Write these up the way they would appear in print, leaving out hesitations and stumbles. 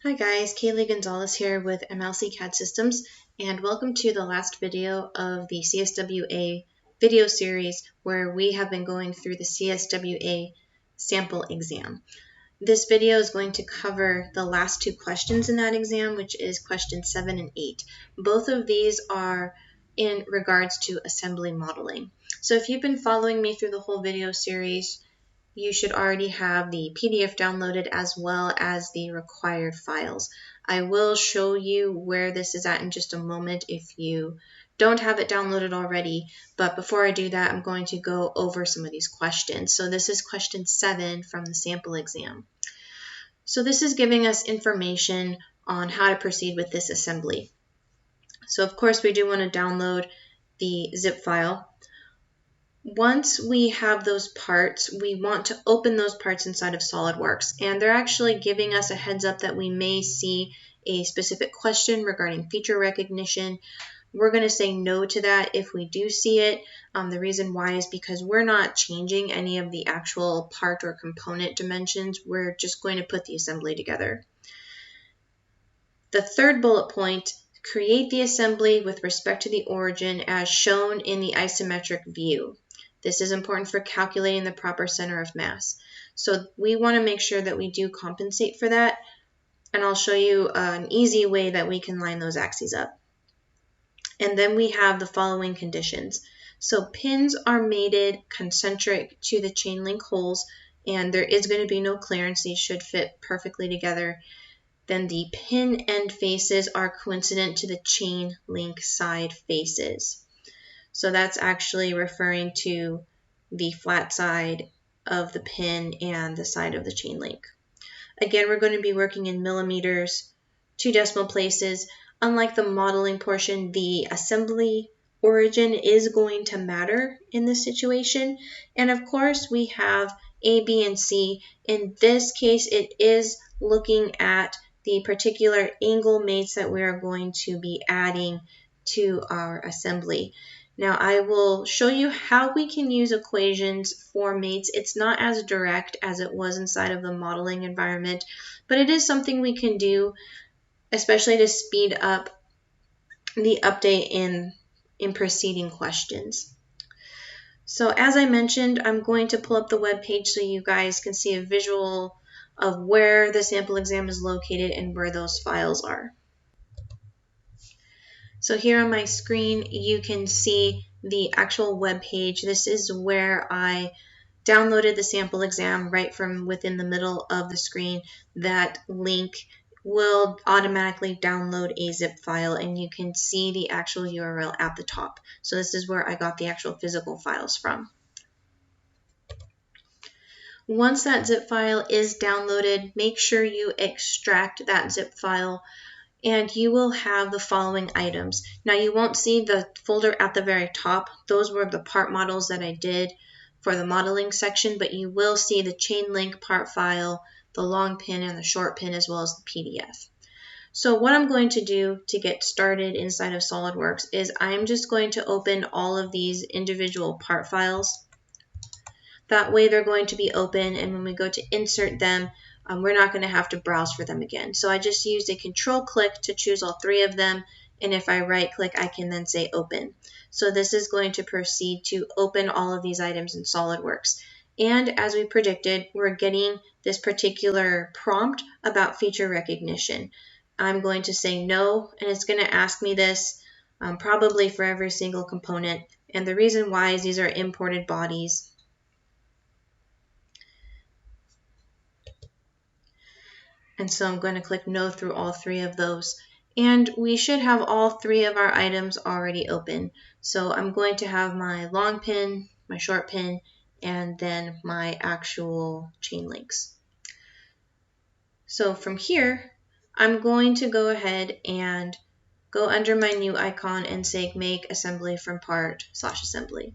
Hi guys, Kaylee Gonzalez here with MLC CAD Systems, and welcome to the last video of the CSWA video series where we have been going through the CSWA sample exam. This video is going to cover the last two questions in that exam, which is questions 7 and 8. Both of these are in regards to assembly modeling. So if you've been following me through the whole video series, you should already have the PDF downloaded as well as the required files. I will show you where this is at in just a moment if you don't have it downloaded already, but before I do that, I'm going to go over some of these questions. So this is question 7 from the sample exam. So this is giving us information on how to proceed with this assembly. So of course we do want to download the zip file. Once we have those parts, we want to open those parts inside of Solidworks, and they're actually giving us a heads up that we may see a specific question regarding feature recognition. We're going to say no to that if we do see it. The reason why is because we're not changing any of the actual part or component dimensions. We're just going to put the assembly together. The third bullet point, create the assembly with respect to the origin as shown in the isometric view. This is important for calculating the proper center of mass. So we want to make sure that we do compensate for that, and I'll show you an easy way that we can line those axes up. And then we have the following conditions. So pins are mated concentric to the chain link holes, and there is going to be no clearance. These should fit perfectly together. Then the pin end faces are coincident to the chain link side faces. So that's actually referring to the flat side of the pin and the side of the chain link. Again, we're going to be working in millimeters, 2 decimal places. Unlike the modeling portion, the assembly origin is going to matter in this situation. And of course, we have A, B, and C. In this case, it is looking at the particular angle mates that we are going to be adding to our assembly. Now I will show you how we can use equations for mates. It's not as direct as it was inside of the modeling environment, but it is something we can do, especially to speed up the update in preceding questions. So as I mentioned, I'm going to pull up the web page so you guys can see a visual of where the sample exam is located and where those files are. So here on my screen, you can see the actual web page. This is where I downloaded the sample exam right from within the middle of the screen. That link will automatically download a zip file, and you can see the actual URL at the top. So this is where I got the actual physical files from. Once that zip file is downloaded, make sure you extract that zip file, and you will have the following items. Now you won't see the folder at the very top. Those were the part models that I did for the modeling section, but you will see the chain link part file, the long pin and the short pin, as well as the PDF. So what I'm going to do to get started inside of SolidWorks is I'm just going to open all of these individual part files. That way they're going to be open, and when we go to insert them, we're not going to have to browse for them again. So I just used a control click to choose all 3 of them, and if I right click, I can then say open. So this is going to proceed to open all of these items in SolidWorks. And as we predicted, we're getting this particular prompt about feature recognition. I'm going to say no, and it's going to ask me this probably for every single component. And the reason why is these are imported bodies. And so I'm going to click no through all 3 of those. And we should have all 3 of our items already open. So I'm going to have my long pin, my short pin, and then my actual chain links. So from here, I'm going to go ahead and go under my new icon and say make assembly from part / assembly.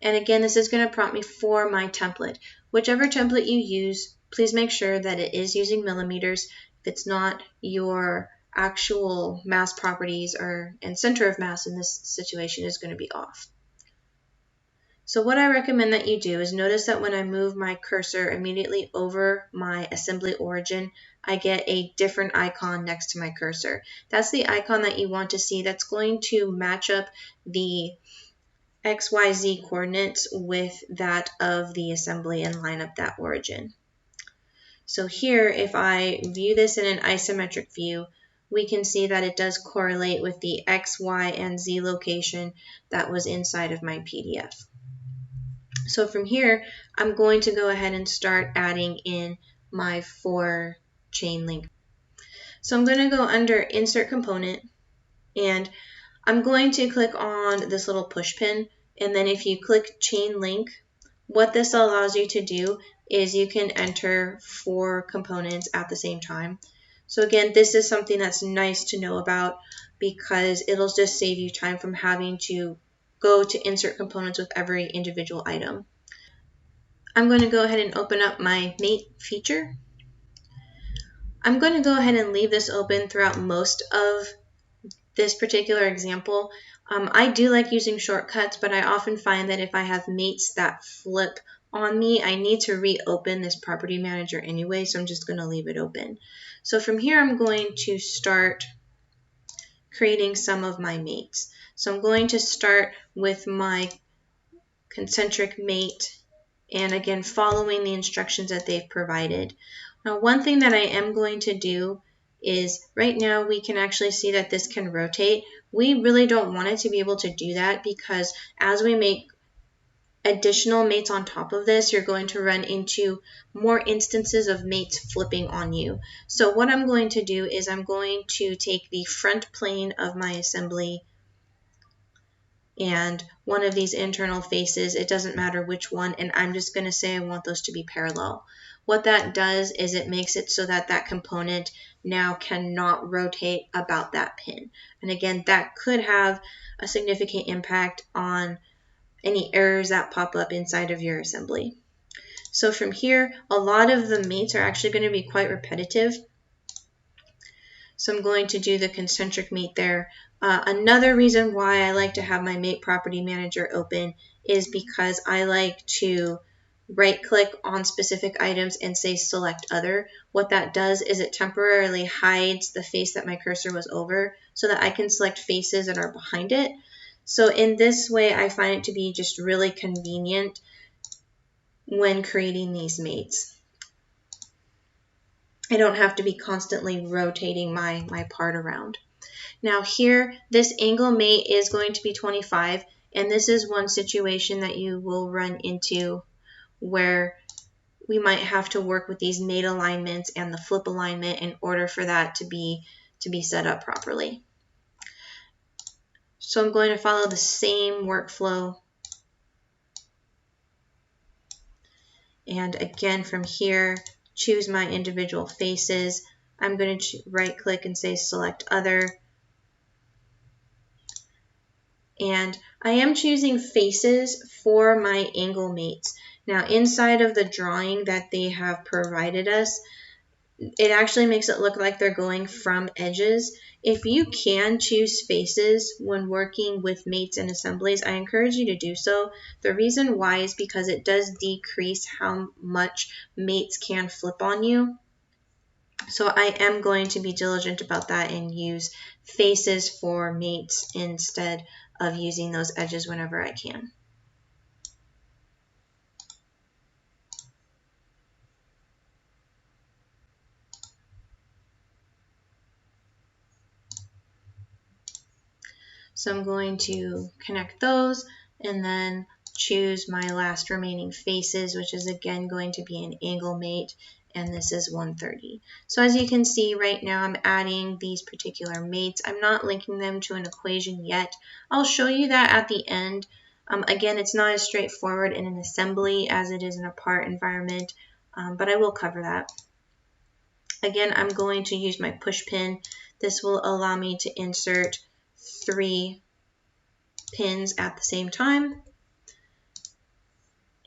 And again, this is going to prompt me for my template. Whichever template you use, please make sure that it is using millimeters. If it's not, your actual mass properties and center of mass in this situation is going to be off. So what I recommend that you do is notice that when I move my cursor immediately over my assembly origin, I get a different icon next to my cursor. That's the icon that you want to see. That's going to match up the XYZ coordinates with that of the assembly and line up that origin. So here, if I view this in an isometric view, we can see that it does correlate with the X, Y, and Z location that was inside of my PDF. So from here, I'm going to go ahead and start adding in my 4 chain link. So I'm going to go under Insert Component, and I'm going to click on this little push pin, and then if you click Chain Link, what this allows you to do is you can enter 4 components at the same time. So again, this is something that's nice to know about because it'll just save you time from having to go to insert components with every individual item. I'm going to go ahead and open up my mate feature. I'm going to go ahead and leave this open throughout most of this particular example. I do like using shortcuts, but I often find that if I have mates that flip on me, I need to reopen this property manager anyway, so I'm just going to leave it open. So from here, I'm going to start creating some of my mates. So I'm going to start with my concentric mate, and again, following the instructions that they've provided. Now, one thing that I am going to do is right now we can actually see that this can rotate. We really don't want it to be able to do that because as we make additional mates on top of this, you're going to run into more instances of mates flipping on you. So what I'm going to do is I'm going to take the front plane of my assembly and one of these internal faces, it doesn't matter which one, and I'm just going to say I want those to be parallel. What that does is it makes it so that that component now cannot rotate about that pin. And again, that could have a significant impact on any errors that pop up inside of your assembly. So from here, a lot of the mates are actually going to be quite repetitive. So I'm going to do the concentric mate there. Another reason why I like to have my mate property manager open is because I like to right click on specific items and say select other. What that does is it temporarily hides the face that my cursor was over so that I can select faces that are behind it. So in this way, I find it to be just really convenient when creating these mates. I don't have to be constantly rotating my part around. Now here, this angle mate is going to be 25, and this is one situation that you will run into where we might have to work with these mate alignments and the flip alignment in order for that to be set up properly. So I'm going to follow the same workflow. And again, from here, choose my individual faces. I'm going to right click and say select other. And I am choosing faces for my angle mates. Now inside of the drawing that they have provided us, it actually makes it look like they're going from edges. If you can choose faces when working with mates and assemblies, I encourage you to do so. The reason why is because it does decrease how much mates can flip on you. So I am going to be diligent about that and use faces for mates instead of using those edges whenever I can. So I'm going to connect those and then choose my last remaining faces, which is again going to be an angle mate, and this is 130. So as you can see right now, I'm adding these particular mates. I'm not linking them to an equation yet. I'll show you that at the end. Again, it's not as straightforward in an assembly as it is in a part environment, but I will cover that. Again, I'm going to use my push pin. This will allow me to insert 3 pins at the same time.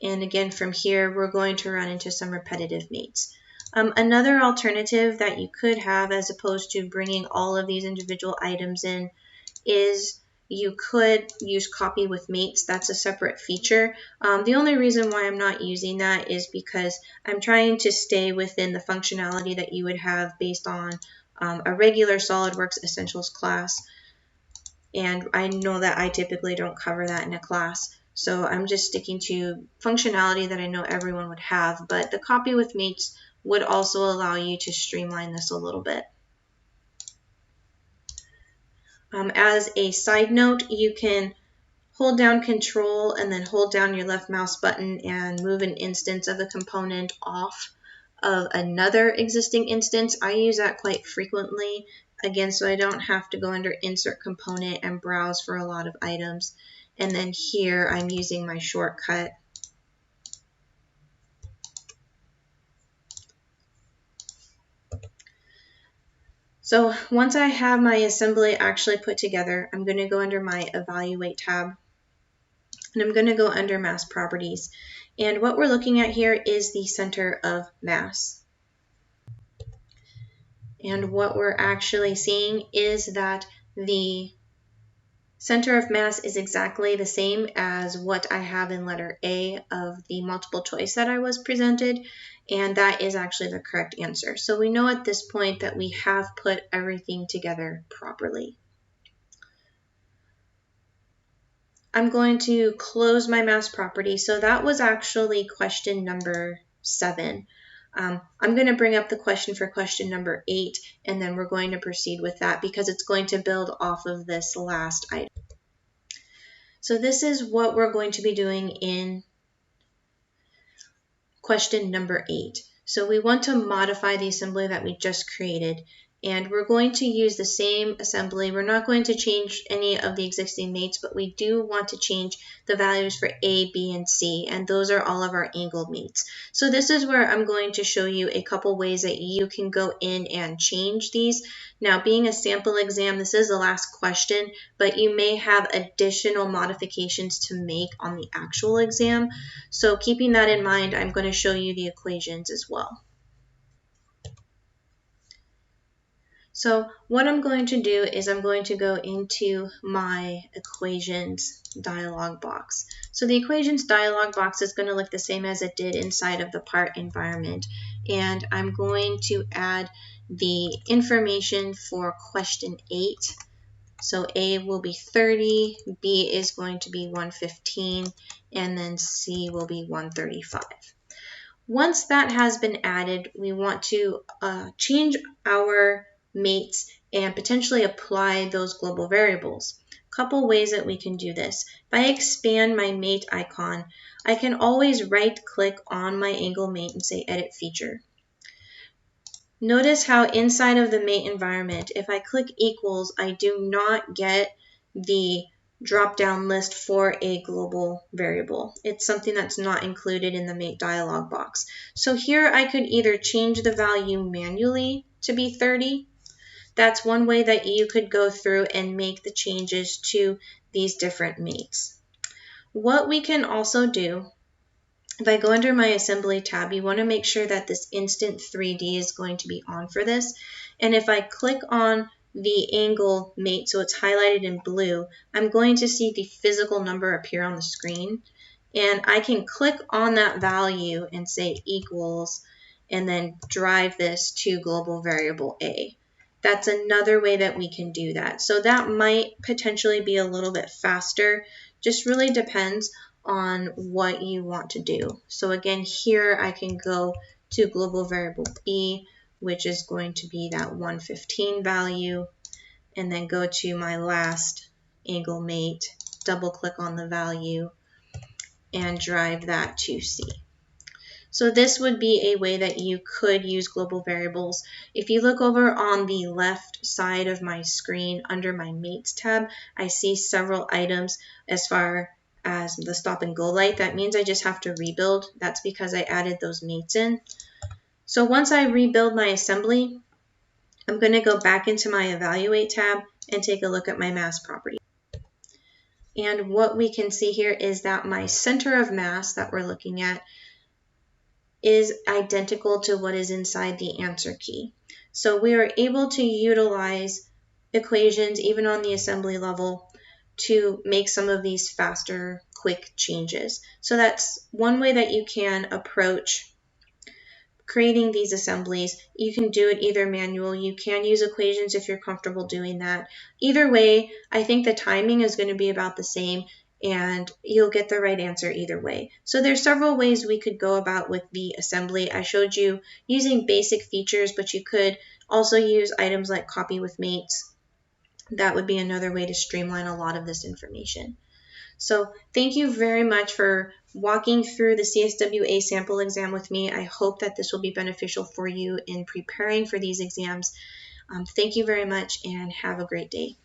And again, from here, we're going to run into some repetitive mates. Another alternative that you could have as opposed to bringing all of these individual items in is you could use copy with mates. That's a separate feature. The only reason why I'm not using that is because I'm trying to stay within the functionality that you would have based on a regular SolidWorks Essentials class. And I know that I typically don't cover that in a class. So I'm just sticking to functionality that I know everyone would have. But the copy with mates would also allow you to streamline this a little bit. As a side note, you can hold down Control and then hold down your left mouse button and move an instance of a component off of another existing instance. I use that quite frequently, again, so I don't have to go under Insert Component and browse for a lot of items. And then here I'm using my shortcut. So once I have my assembly actually put together, I'm going to go under my Evaluate tab, and I'm going to go under Mass Properties. And what we're looking at here is the center of mass. And what we're actually seeing is that the center of mass is exactly the same as what I have in letter A of the multiple choice that I was presented, and that is actually the correct answer. So we know at this point that we have put everything together properly. I'm going to close my mass property. So that was actually question number 7. I'm going to bring up the question for question number 8, and then we're going to proceed with that because it's going to build off of this last item. So this is what we're going to be doing in question number 8. So we want to modify the assembly that we just created, and we're going to use the same assembly. We're not going to change any of the existing mates, but we do want to change the values for A, B, and C, and those are all of our angled mates. So this is where I'm going to show you a couple ways that you can go in and change these. Now, being a sample exam, this is the last question, but you may have additional modifications to make on the actual exam. So keeping that in mind, I'm going to show you the equations as well. So what I'm going to do is I'm going to go into my equations dialog box. So the equations dialog box is going to look the same as it did inside of the part environment. And I'm going to add the information for question 8. So A will be 30, B is going to be 115, and then C will be 135. Once that has been added, we want to change our mates and potentially apply those global variables. A couple ways that we can do this. If I expand my mate icon, I can always right-click on my angle mate and say Edit Feature. Notice how inside of the mate environment, if I click equals, I do not get the drop-down list for a global variable. It's something that's not included in the mate dialog box. So here I could either change the value manually to be 30. That's one way that you could go through and make the changes to these different mates. What we can also do, if I go under my assembly tab, you want to make sure that this instant 3D is going to be on for this. And if I click on the angle mate, so it's highlighted in blue, I'm going to see the physical number appear on the screen. And I can click on that value and say equals, and then drive this to global variable A. That's another way that we can do that. So that might potentially be a little bit faster. Just really depends on what you want to do. So again, here I can go to global variable B, which is going to be that 115 value, and then go to my last angle mate, double click on the value, and drive that to C. So this would be a way that you could use global variables. If you look over on the left side of my screen under my mates tab, I see several items as far as the stop and go light. That means I just have to rebuild. That's because I added those mates in. So once I rebuild my assembly, I'm going to go back into my Evaluate tab and take a look at my mass property. And what we can see here is that my center of mass that we're looking at is identical to what is inside the answer key. So we are able to utilize equations even on the assembly level to make some of these faster, quick changes. So that's one way that you can approach creating these assemblies. You can do it either manual, you can use equations if you're comfortable doing that. Either way, I think the timing is going to be about the same and you'll get the right answer either way. So there's several ways we could go about with the assembly. I showed you using basic features, but you could also use items like copy with mates. That would be another way to streamline a lot of this information. So thank you very much for walking through the CSWA sample exam with me. I hope that this will be beneficial for you in preparing for these exams. Thank you very much and have a great day.